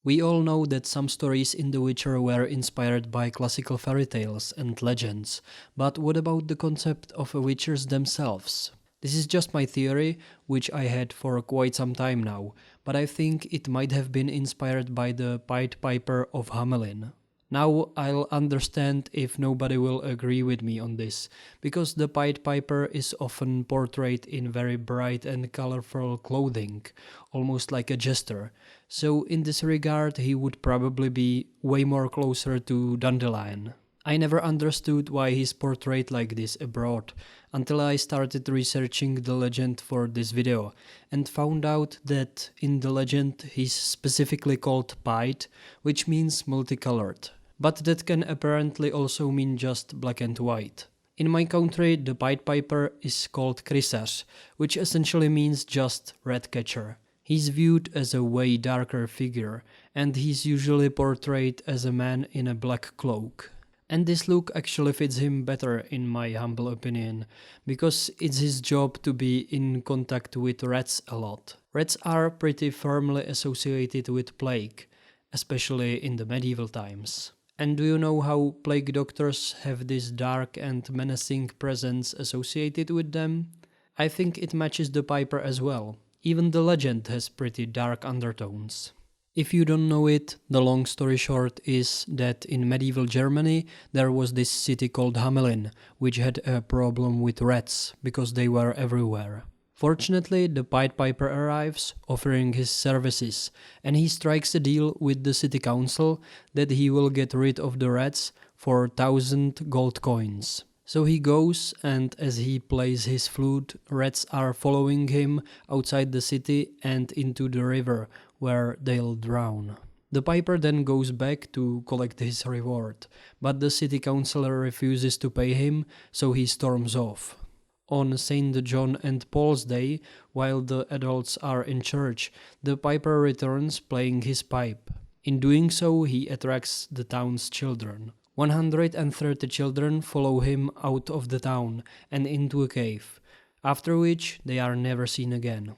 We all know that some stories in The Witcher were inspired by classical fairy tales and legends, but what about the concept of witchers themselves? This is just my theory, which I had for quite some time now, but I think it might have been inspired by the Pied Piper of Hamelin. Now I'll understand if nobody will agree with me on this, because the Pied Piper is often portrayed in very bright and colorful clothing, almost like a jester, so in this regard he would probably be way more closer to Dandelion. I never understood why he's portrayed like this abroad, until I started researching the legend for this video, and found out that in the legend he's specifically called Pied, which means multicolored. But that can apparently also mean just black and white. In my country, the Pied Piper is called Krysař, which essentially means just red catcher. He's viewed as a way darker figure, and he's usually portrayed as a man in a black cloak. And this look actually fits him better in my humble opinion, because it's his job to be in contact with rats a lot. Rats are pretty firmly associated with plague, especially in the medieval times. And do you know how plague doctors have this dark and menacing presence associated with them? I think it matches the Piper as well. Even the legend has pretty dark undertones. If you don't know it, the long story short is that in medieval Germany there was this city called Hamelin, which had a problem with rats, because they were everywhere. Fortunately, the Pied Piper arrives, offering his services, and he strikes a deal with the city council that he will get rid of the rats for 1,000 gold coins. So he goes, and as he plays his flute, rats are following him outside the city and into the river, where they'll drown. The Piper then goes back to collect his reward, but the city councilor refuses to pay him, so he storms off. On St. John and Paul's Day, while the adults are in church, the Piper returns playing his pipe. In doing so, he attracts the town's children. 130 children follow him out of the town and into a cave, after which they are never seen again.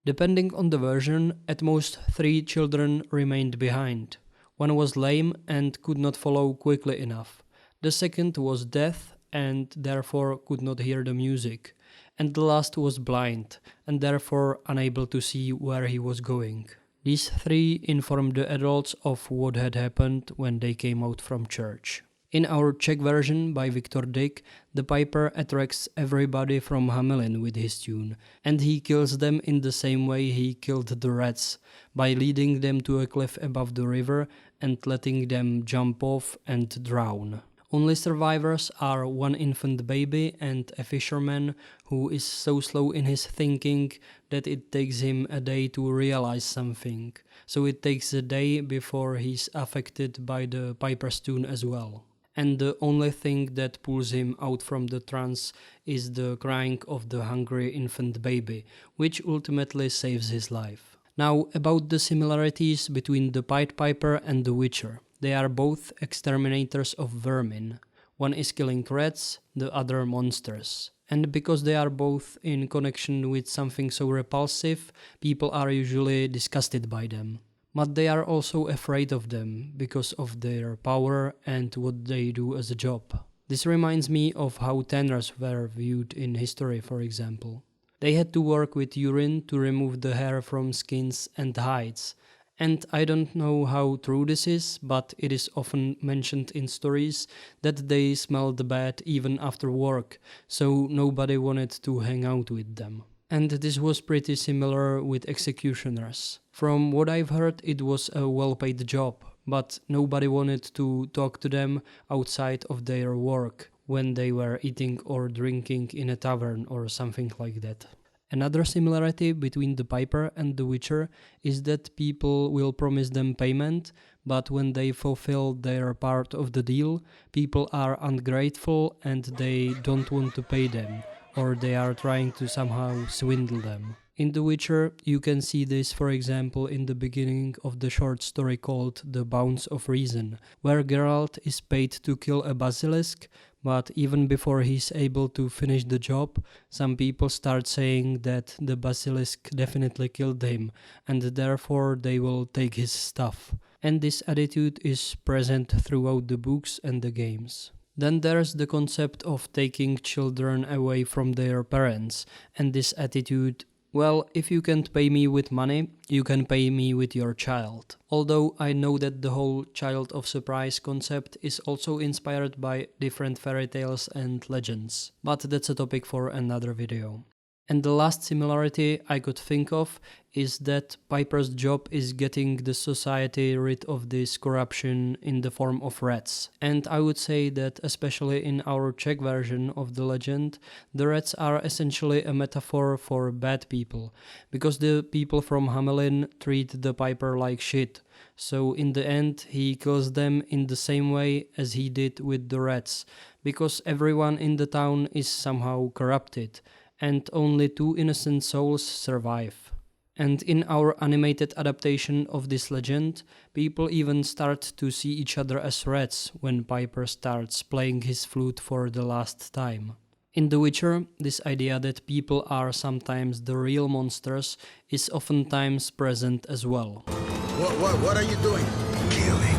Depending on the version, at most 3 children remained behind. One was lame and could not follow quickly enough. The second was deaf and therefore could not hear the music, and the last was blind and therefore unable to see where he was going. These 3 informed the adults of what had happened when they came out from church. In our Czech version by Viktor Dyk, the Piper attracts everybody from Hamelin with his tune, and he kills them in the same way he killed the rats, by leading them to a cliff above the river and letting them jump off and drown. Only survivors are one infant baby and a fisherman who is so slow in his thinking that it takes him a day to realize something, so it takes a day before he's affected by the Piper's tune as well. And the only thing that pulls him out from the trance is the crying of the hungry infant baby, which ultimately saves his life. Now about the similarities between the Pied Piper and the Witcher. They are both exterminators of vermin. One is killing rats, the other monsters. And because they are both in connection with something so repulsive, people are usually disgusted by them. But they are also afraid of them because of their power and what they do as a job. This reminds me of how tanners were viewed in history, for example. They had to work with urine to remove the hair from skins and hides. And I don't know how true this is, but it is often mentioned in stories that they smelled bad even after work, so nobody wanted to hang out with them. And this was pretty similar with executioners. From what I've heard, it was a well-paid job, but nobody wanted to talk to them outside of their work when they were eating or drinking in a tavern or something like that. Another similarity between the Piper and the Witcher is that people will promise them payment, but when they fulfill their part of the deal, people are ungrateful and they don't want to pay them, or they are trying to somehow swindle them. In The Witcher, you can see this, for example, in the beginning of the short story called The Bounds of Reason, where Geralt is paid to kill a basilisk, but even before he's able to finish the job, some people start saying that the basilisk definitely killed him, and therefore they will take his stuff. And this attitude is present throughout the books and the games. Then there's the concept of taking children away from their parents, and this attitude, well, if you can't pay me with money, you can pay me with your child. Although I know that the whole child of surprise concept is also inspired by different fairy tales and legends, but that's a topic for another video. And the last similarity I could think of is that Piper's job is getting the society rid of this corruption in the form of rats. And I would say that especially in our Czech version of the legend, the rats are essentially a metaphor for bad people, because the people from Hamelin treat the Piper like shit. So in the end he kills them in the same way as he did with the rats, because everyone in the town is somehow corrupted, and only 2 innocent souls survive. And in our animated adaptation of this legend, people even start to see each other as rats when Piper starts playing his flute for the last time. In The Witcher, this idea that people are sometimes the real monsters is oftentimes present as well. What are you doing? Killing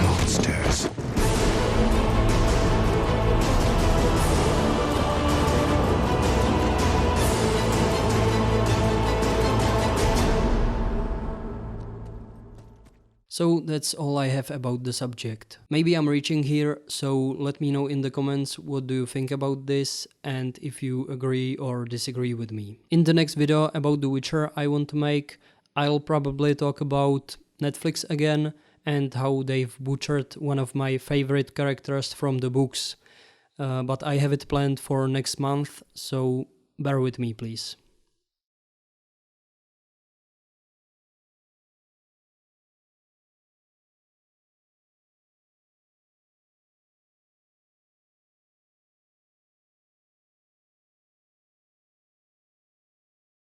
monsters. So that's all I have about the subject. Maybe I'm reaching here, so let me know in the comments what do you think about this and if you agree or disagree with me. In the next video about The Witcher I want to make, I'll probably talk about Netflix again and how they've butchered one of my favorite characters from the books. But I have it planned for next month, so bear with me please.